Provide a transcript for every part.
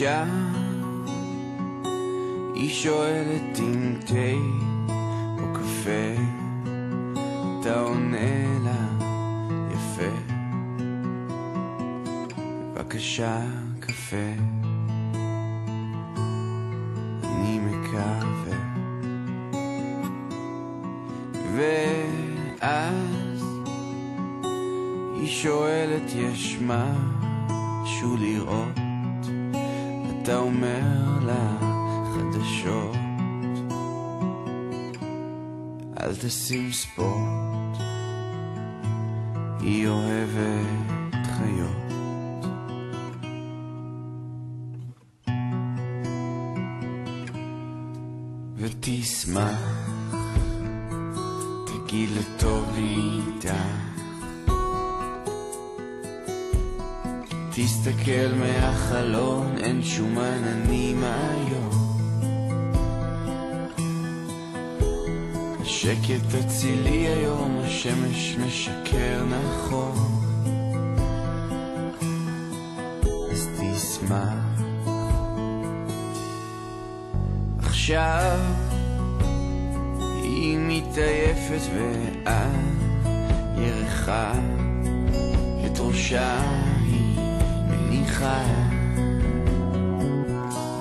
אישה, היא שואלת אם תה או קפה, אתה עונה לה יפה, בבקשה קפה, אני מקווה. ואז היא שואלת יש משהו לראות, אתה אומר לה חדשות, אל תשים ספורט, היא אוהבת חיות. ותשמח, תגיד לטוב לי איתה, תסתכל מהחלון, אין שום עננים היום, השקט תצילי היום, השמש משקר נכון, אז תשמח. עכשיו היא מתעייפת ואת ירחה, את ראשה היא מניחה,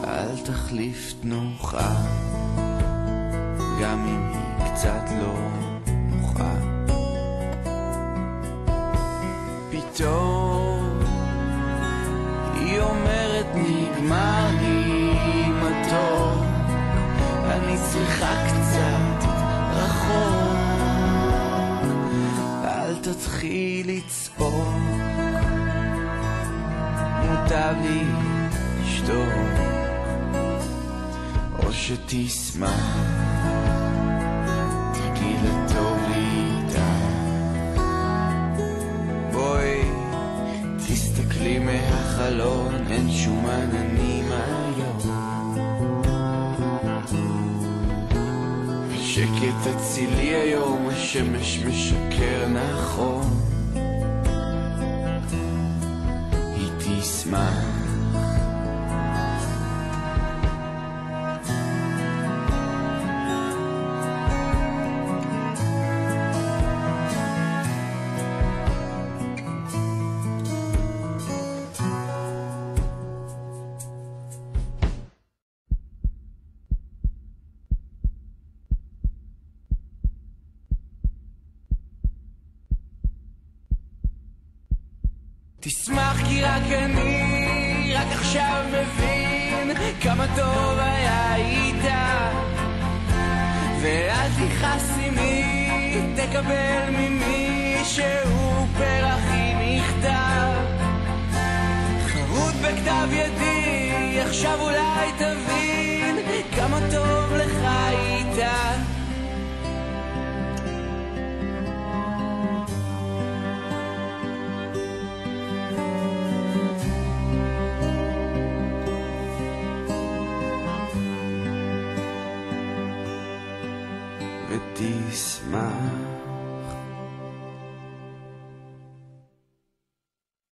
אל תחליף תנוחה, גם אם היא קצת לא נוחה. פתאום היא אומרת נגמר לי מתוק, אני צריכה קצת רחוק, אל תתחיל לצפוק, מוטב לי לשתוק, או שתשמח, תגיד לטוב לי איתה, בואי תסתכלי מהחלון, אין שום עננים היום, שקט תצילי היום, השמש משקר נכון, היא תשמח. תשמח כי רק אני, רק עכשיו מבין כמה טוב היה איתה, ואל תכעס עימי, תקבל ממישהו פרח עם מכתב חרוט בכתב ידי, עכשיו אולי תבין